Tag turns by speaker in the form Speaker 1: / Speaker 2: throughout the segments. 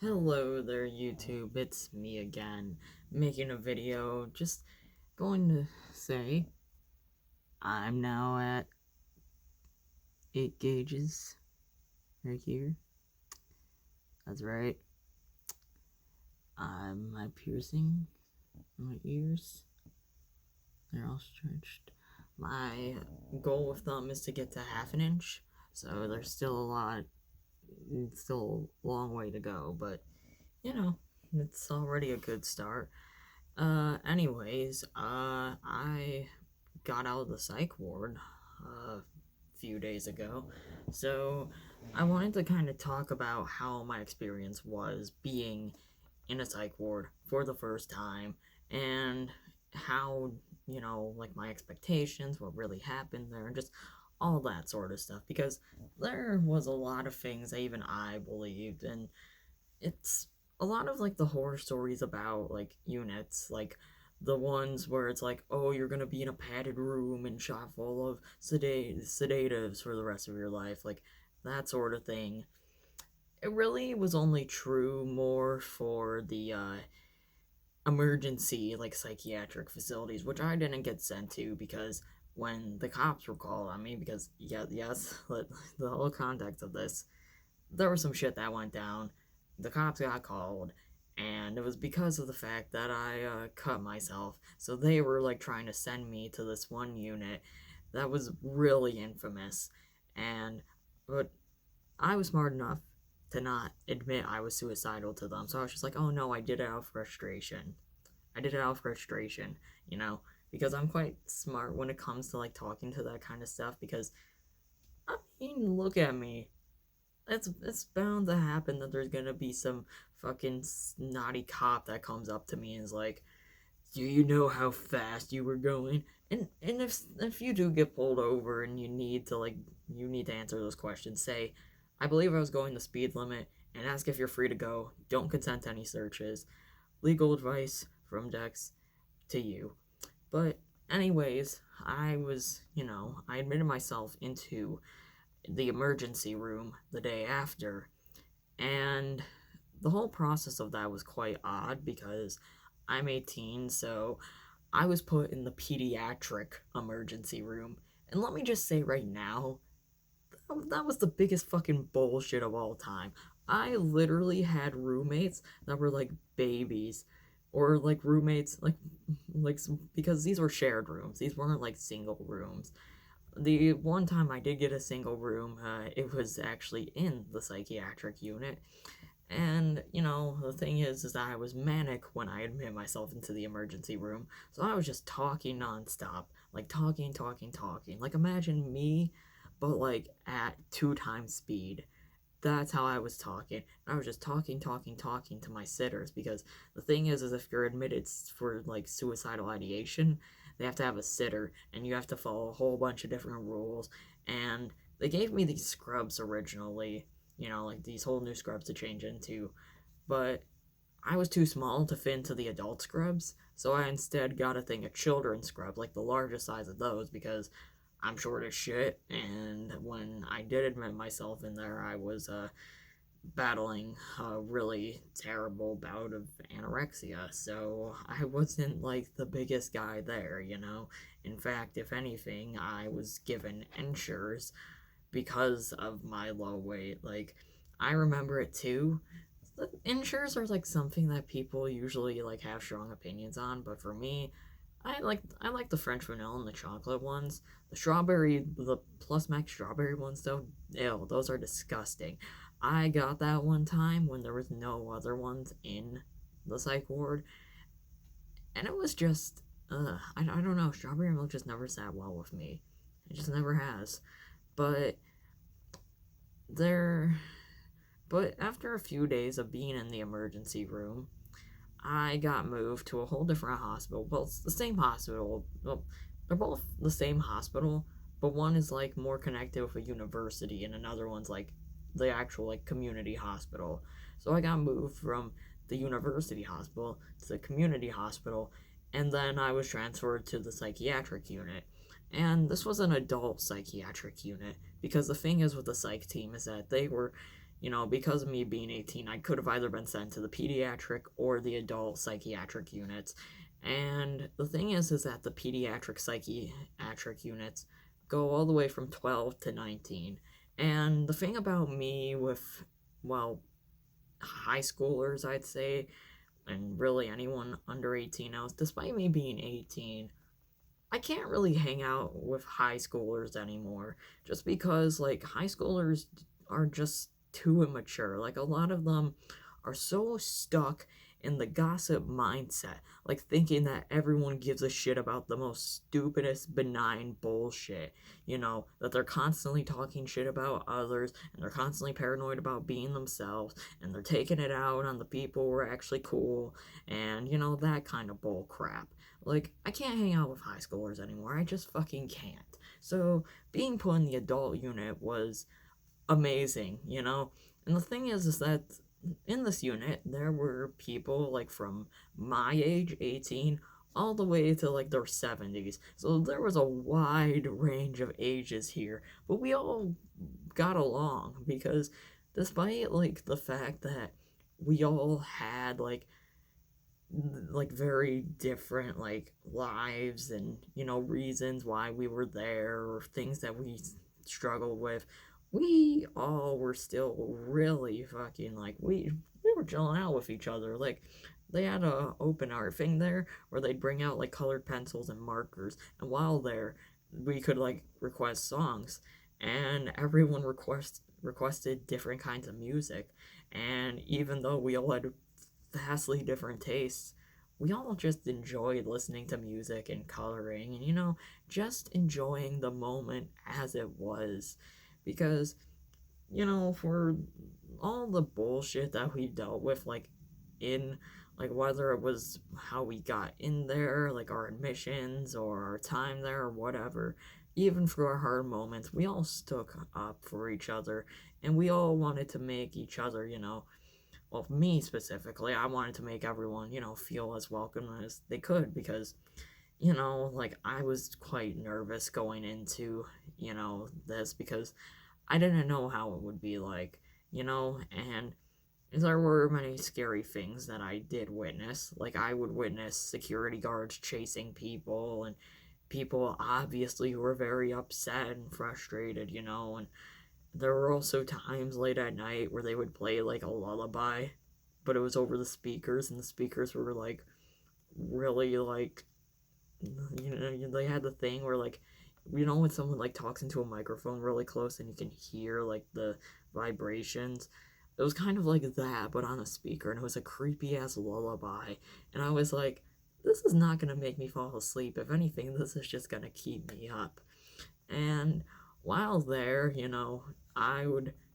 Speaker 1: Hello there, YouTube. It's me again, making a video. Just going to say I'm now at 8 gauges right here. That's right. My piercing, my ears, they're all stretched. My goal with them is to get to half an inch, so there's still still a long way to go, but you know, it's already a good start. I got out of the psych ward a few days ago, so I wanted to kind of talk about how my experience was being in a psych ward for the first time and how, like my expectations, what really happened there, and just all that sort of stuff because there was a lot of things that even I believed, and it's a lot of like the horror stories about like units, like the ones where it's like, oh, you're gonna be in a padded room and shot full of sedatives for the rest of your life, like that sort of thing. It really was only true more for the emergency, like psychiatric facilities, which I didn't get sent to because when the cops were called on me, because yeah, yes, the whole context of this, there was some shit that went down. The cops got called, and it was because of the fact that I cut myself. So they were like trying to send me to this one unit that was really infamous, and but I was smart enough to not admit I was suicidal to them. So I was just like, oh no, I did it out of frustration. I did it out of frustration, you know, because I'm quite smart when it comes to like talking to that kind of stuff. Because I mean, look at me, it's bound to happen that there's gonna be some fucking snotty cop that comes up to me and is like, "Do you know how fast you were going?" And if you do get pulled over and you need to answer those questions, say, "I believe I was going the speed limit," and ask if you're free to go. Don't consent to any searches. Legal advice from Dex to you. But anyways, I admitted myself into the emergency room the day after, and the whole process of that was quite odd because I'm 18, so I was put in the pediatric emergency room. And let me just say right now, that was the biggest fucking bullshit of all time. I literally had roommates that were like babies, or like roommates because these were shared rooms. These weren't like single rooms. The one time I did get a single room, it was actually in the psychiatric unit. And, the thing is that I was manic when I admit myself into the emergency room. So I was just talking nonstop. Like, talking, talking, talking. Like, imagine me, but, like, at 2 times speed. That's how I was talking. I was just talking, talking, talking to my sitters because the thing is if you're admitted for like suicidal ideation, they have to have a sitter and you have to follow a whole bunch of different rules. And they gave me these scrubs originally, like these whole new scrubs to change into, but I was too small to fit into the adult scrubs, so I instead got a thing of children's scrub, like the largest size of those, because I'm short as shit. And when I did admit myself in there, I was battling a really terrible bout of anorexia, so I wasn't like the biggest guy there. In fact, if anything, I was given ensures because of my low weight. Like, I remember it too. The insures are like something that people usually like have strong opinions on, but for me, I like the French vanilla and the chocolate ones. The plus max strawberry ones though, ew, those are disgusting. I got that one time when there was no other ones in the psych ward, and it was just, I don't know. Strawberry milk just never sat well with me. It just never has. But there, but after a few days of being in the emergency room, I got moved to a whole different hospital. Well, it's the same hospital. Well, they're both the same hospital, but one is like more connected with a university, and another one's like the actual like community hospital. So I got moved from the university hospital to the community hospital, and then I was transferred to the psychiatric unit. And this was an adult psychiatric unit because the thing is with the psych team is that they were because of me being 18, I could have either been sent to the pediatric or the adult psychiatric units. And the thing is that the pediatric psychiatric units go all the way from 12 to 19. And the thing about me with, well, high schoolers, I'd say, and really anyone under 18 now, despite me being 18, I can't really hang out with high schoolers anymore just because like high schoolers are just too immature. Like a lot of them are so stuck in the gossip mindset, like thinking that everyone gives a shit about the most stupidest benign bullshit, that they're constantly talking shit about others and they're constantly paranoid about being themselves and they're taking it out on the people who are actually cool and that kind of bull crap. Like, I can't hang out with high schoolers anymore. I just fucking can't. So, being put in the adult unit was amazing. And the thing is that in this unit, there were people, like, from my age, 18, all the way to, like, their 70s. So, there was a wide range of ages here. But we all got along because despite, like, the fact that we all had, like very different like lives and reasons why we were there or things that we struggled with, we all were still really fucking like we were chilling out with each other. Like they had a open art thing there where they'd bring out like colored pencils and markers, and while there we could like request songs, and everyone requested different kinds of music. And even though we all had vastly different tastes, we all just enjoyed listening to music and coloring and, just enjoying the moment as it was. Because, for all the bullshit that we dealt with, like, in, like, whether it was how we got in there, like, our admissions or our time there or whatever, even through our hard moments, we all stuck up for each other and we all wanted to make each other, well, me specifically, I wanted to make everyone, feel as welcome as they could because, like I was quite nervous going into, this because I didn't know how it would be like, and there were many scary things that I did witness. Like I would witness security guards chasing people and people obviously who were very upset and frustrated, and there were also times late at night where they would play like a lullaby, but it was over the speakers, and the speakers were like really like they had the thing where like when someone like talks into a microphone really close and you can hear like the vibrations. It was kind of like that, but on a speaker, and it was a creepy ass lullaby. And I was like, this is not gonna make me fall asleep. If anything, this is just gonna keep me up. And while there,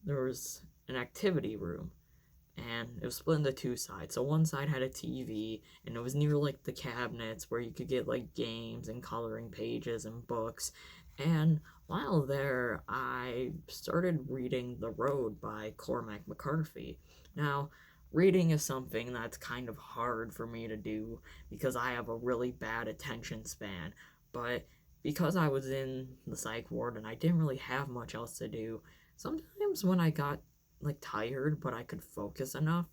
Speaker 1: there was an activity room and it was split into two sides. So one side had a TV and it was near like the cabinets where you could get like games and coloring pages and books. And while there, I started reading The Road by Cormac McCarthy. Now, reading is something that's kind of hard for me to do because I have a really bad attention span. But because I was in the psych ward and I didn't really have much else to do, sometimes when I got like tired but I could focus enough,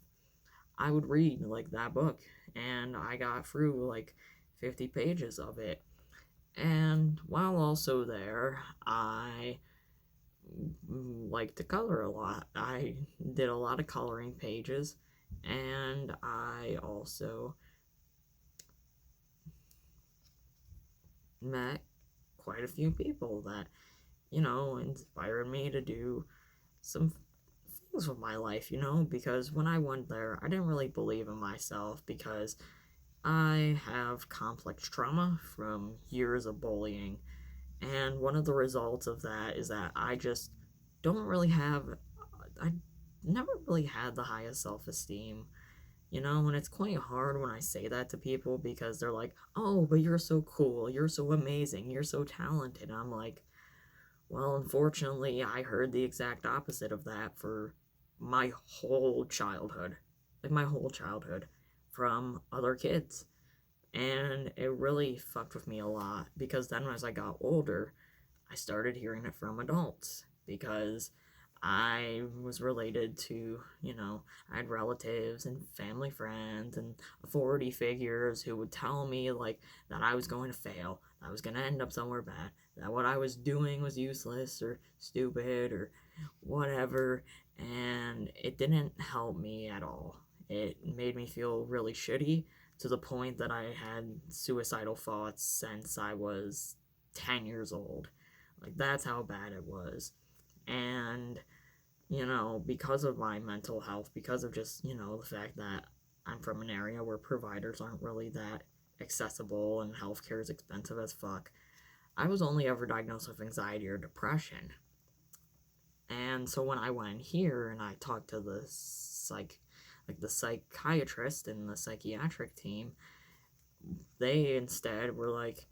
Speaker 1: I would read like that book, and I got through like 50 pages of it. And while also there, I like to color a lot. I did a lot of coloring pages, and I also met quite a few people that, inspired me to do some things with my life, because when I went there, I didn't really believe in myself because I have complex trauma from years of bullying. And one of the results of that is that I just don't really have, I never really had the highest self esteem. And it's quite hard when I say that to people because they're like, oh, but you're so cool, you're so amazing, you're so talented. And I'm like, well, unfortunately, I heard the exact opposite of that for my whole childhood. Like, my whole childhood from other kids. And it really fucked with me a lot because then as I got older, I started hearing it from adults because I was related to, I had relatives and family friends and authority figures who would tell me, like, that I was going to fail, I was going to end up somewhere bad, that what I was doing was useless or stupid or whatever, and it didn't help me at all. It made me feel really shitty to the point that I had suicidal thoughts since I was 10 years old. Like, that's how bad it was. And because of my mental health, because of just, the fact that I'm from an area where providers aren't really that accessible and healthcare is expensive as fuck, I was only ever diagnosed with anxiety or depression. And so when I went here and I talked to the the psychiatrist and the psychiatric team, they instead were like,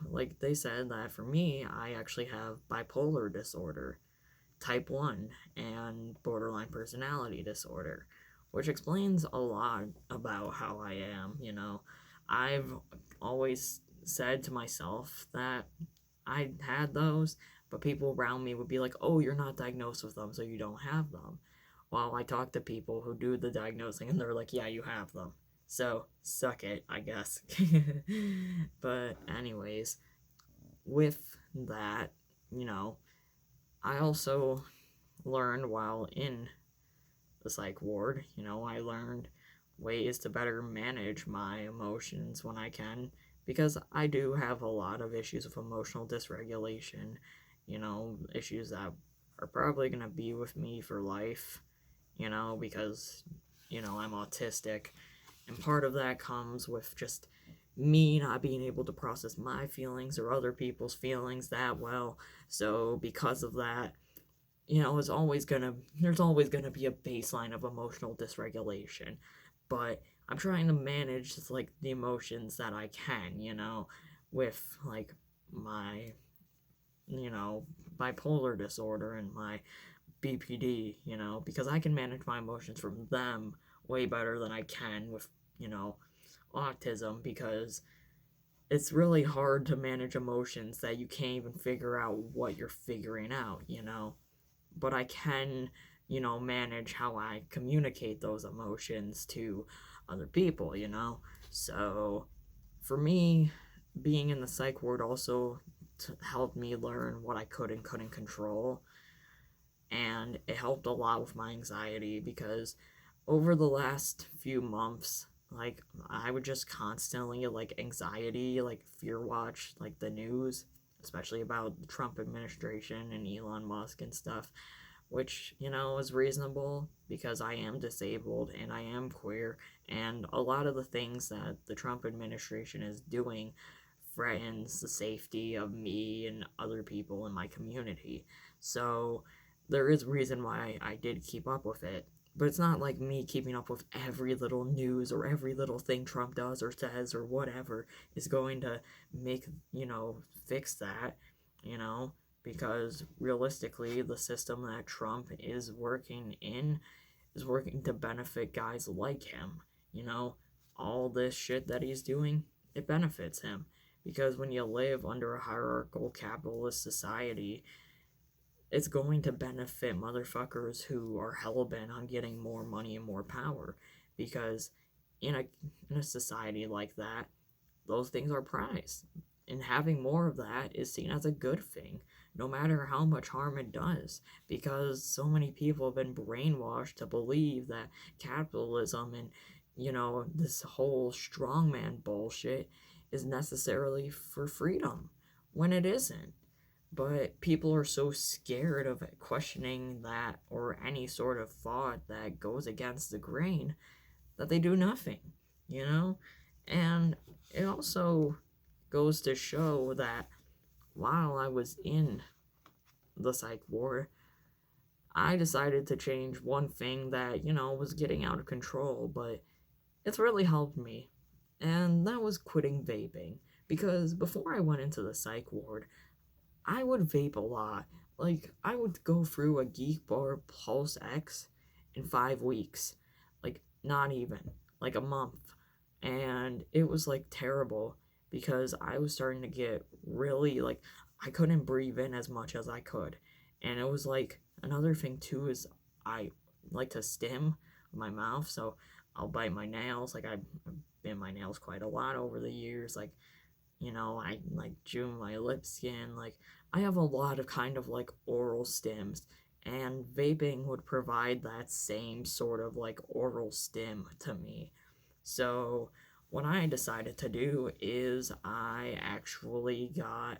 Speaker 1: like they said that for me, I actually have bipolar disorder, type 1, and borderline personality disorder, which explains a lot about how I am. I've always said to myself that I had those, but people around me would be like, oh, you're not diagnosed with them, so you don't have them. While I talk to people who do the diagnosing, and they're like, yeah, you have them. So, suck it, I guess. But, anyways, with that, I also learned while in the psych ward, I learned ways to better manage my emotions when I can, because I do have a lot of issues with emotional dysregulation, issues that are probably going to be with me for life, because, I'm autistic. And part of that comes with just me not being able to process my feelings or other people's feelings that well. So because of that, there's always gonna be a baseline of emotional dysregulation. But I'm trying to manage just like the emotions that I can, with like my bipolar disorder and my BPD, because I can manage my emotions from them way better than I can with, autism, because it's really hard to manage emotions that you can't even figure out what you're figuring out, But I can, manage how I communicate those emotions to other people, So for me, being in the psych ward also helped me learn what I could and couldn't control. And it helped a lot with my anxiety, because over the last few months, like, I would just constantly get like anxiety, like fear watch, like the news, especially about the Trump administration and Elon Musk and stuff, which, is reasonable because I am disabled and I am queer, and a lot of the things that the Trump administration is doing threatens the safety of me and other people in my community. So there is reason why I did keep up with it. But it's not like me keeping up with every little news or every little thing Trump does or says or whatever is going to make, fix that, because realistically, the system that Trump is working in is working to benefit guys like him. All this shit that he's doing, it benefits him. Because when you live under a hierarchical capitalist society, it's going to benefit motherfuckers who are hellbent on getting more money and more power. Because in a society like that, those things are prized. And having more of that is seen as a good thing, no matter how much harm it does. Because so many people have been brainwashed to believe that capitalism and, this whole strongman bullshit is necessarily for freedom, when it isn't. But people are so scared of questioning that or any sort of thought that goes against the grain that they do nothing, you know? And it also goes to show that while I was in the psych ward, I decided to change one thing that, was getting out of control, but it's really helped me. And that was quitting vaping. Because before I went into the psych ward, I would vape a lot. Like, I would go through a Geek Bar Pulse X in 5 weeks. Like, not even. Like, a month. And it was, like, terrible, because I was starting to get really, like, I couldn't breathe in as much as I could. And it was like another thing too is I like to stim with my mouth, so I'll bite my nails. Like I've bit my nails quite a lot over the years. Like, I like chew my lip skin. Like I have a lot of kind of like oral stims, and vaping would provide that same sort of like oral stim to me. So what I decided to do is I actually got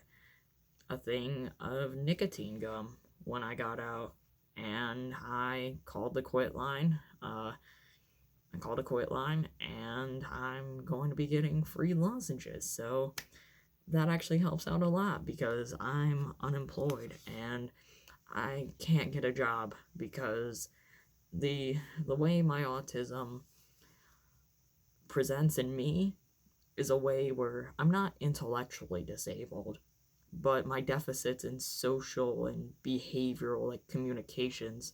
Speaker 1: a thing of nicotine gum when I got out, and I called the quit line. I called a quit line, and I'm going to be getting free lozenges. So that actually helps out a lot because I'm unemployed and I can't get a job because the way my autism presents in me is a way where I'm not intellectually disabled, but my deficits in social and behavioral like communications,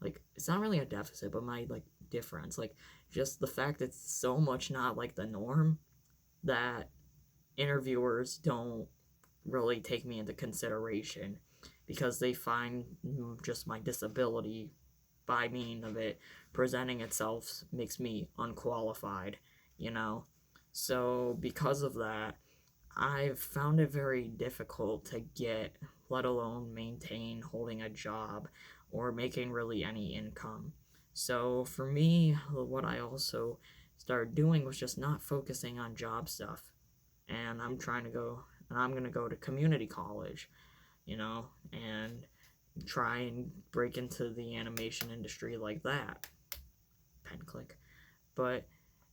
Speaker 1: like it's not really a deficit but my like difference, like just the fact it's so much not like the norm that interviewers don't really take me into consideration because they find just my disability by mean of it presenting itself makes me unqualified, you know? So because of that, I've found it very difficult to get, let alone maintain holding a job or making really any income. So for me, what I also started doing was just not focusing on job stuff. And I'm going to go to community college, and try and break into the animation industry like that. Pen click. But,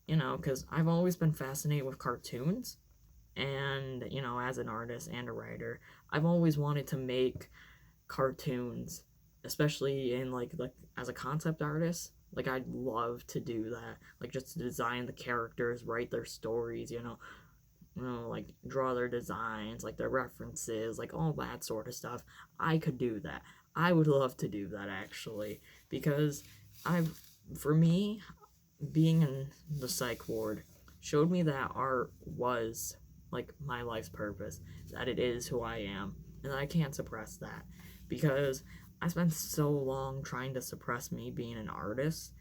Speaker 1: because I've always been fascinated with cartoons, and as an artist and a writer, I've always wanted to make cartoons, especially in like as a concept artist. Like I'd love to do that, like just to design the characters, write their stories, like draw their designs, like their references, like all that sort of stuff. I could do that. I would love to do that actually, because I've, for me, being in the psych ward showed me that art was like my life's purpose, that it is who I am, and I can't suppress that because I spent so long trying to suppress me being an artist,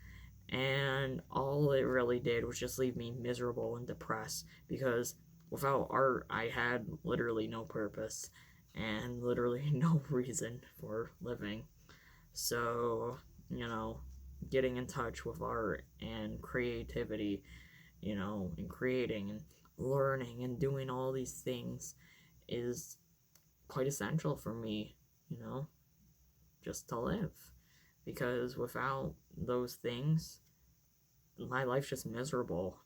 Speaker 1: and all it really did was just leave me miserable and depressed because without art, I had literally no purpose and literally no reason for living. So, getting in touch with art and creativity, and creating and learning and doing all these things is quite essential for me, just to live. Because without those things, my life's just miserable,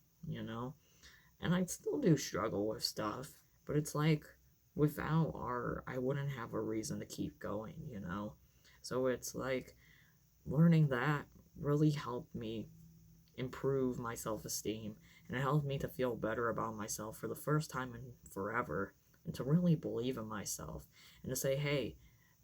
Speaker 1: And I'd still do struggle with stuff, but it's like without art, I wouldn't have a reason to keep going. So it's like learning that really helped me improve my self esteem, and it helped me to feel better about myself for the first time in forever, and to really believe in myself, and to say, hey,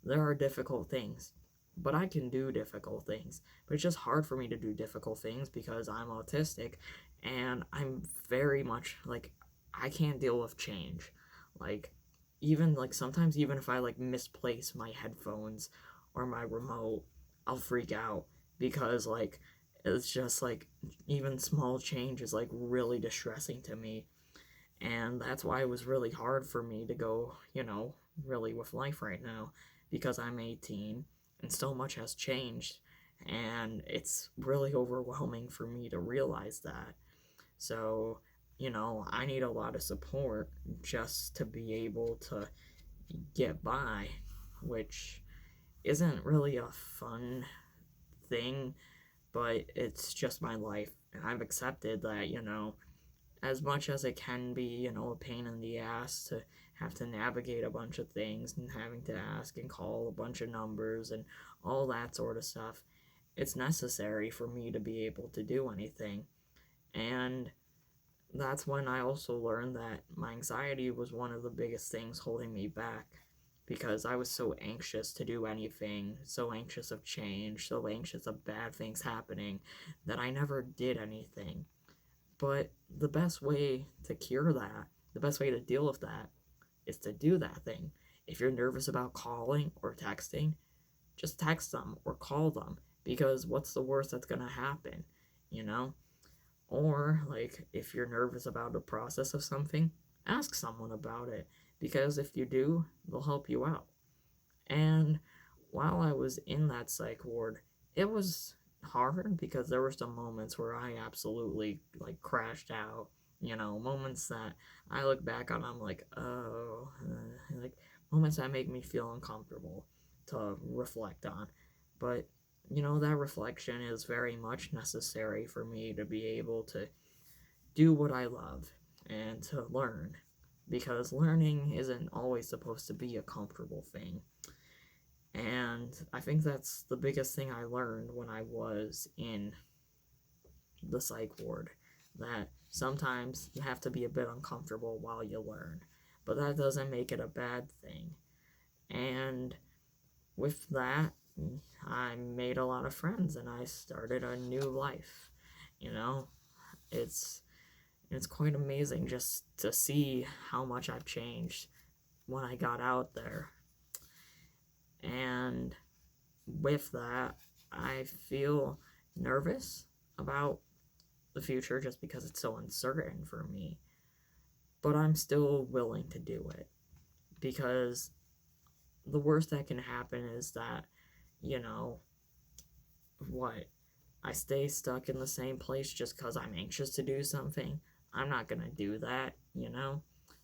Speaker 1: there are difficult things, but I can do difficult things. But it's just hard for me to do difficult things because I'm autistic, and I'm very much like, I can't deal with change. Like, even like sometimes, even if I like misplace my headphones or my remote, I'll freak out because like it's just like even small change is like really distressing to me, and that's why it was really hard for me to go, really with life right now, because I'm 18 and so much has changed, and it's really overwhelming for me to realize that. So, I need a lot of support just to be able to get by, which isn't really a fun thing, but it's just my life. And I've accepted that, as much as it can be, a pain in the ass to have to navigate a bunch of things and having to ask and call a bunch of numbers and all that sort of stuff, it's necessary for me to be able to do anything. And that's when I also learned that my anxiety was one of the biggest things holding me back, because I was so anxious to do anything, so anxious of change, so anxious of bad things happening, that I never did anything. But the best way to cure that, the best way to deal with that, is to do that thing. If you're nervous about calling or texting, just text them or call them, because what's the worst that's going to happen, you know? Or, like, if you're nervous about the process of something, ask someone about it, because if you do, they'll help you out. And while I was in that psych ward, it was hard because there were some moments where I absolutely, like, crashed out. Moments that I look back on, I'm like, oh, like, moments that make me feel uncomfortable to reflect on. But, that reflection is very much necessary for me to be able to do what I love and to learn, because learning isn't always supposed to be a comfortable thing. And I think that's the biggest thing I learned when I was in the psych ward, that sometimes you have to be a bit uncomfortable while you learn, but that doesn't make it a bad thing. And with that, I made a lot of friends and I started a new life. It's quite amazing just to see how much I've changed when I got out there. And with that, I feel nervous about the future just because it's so uncertain for me. But I'm still willing to do it, because the worst that can happen is that, what? I stay stuck in the same place just because I'm anxious to do something. I'm not going to do that.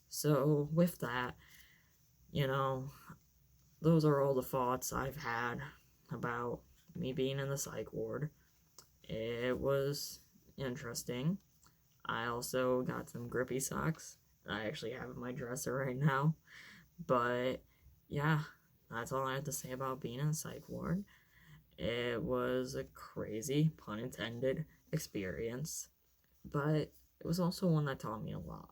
Speaker 1: So, with that, you know, those are all the thoughts I've had about me being in the psych ward. It was interesting. I also got some grippy socks I actually have in my dresser right now. But yeah, that's all I have to say about being in the psych ward. It was a crazy, pun intended, experience, but it was also one that taught me a lot.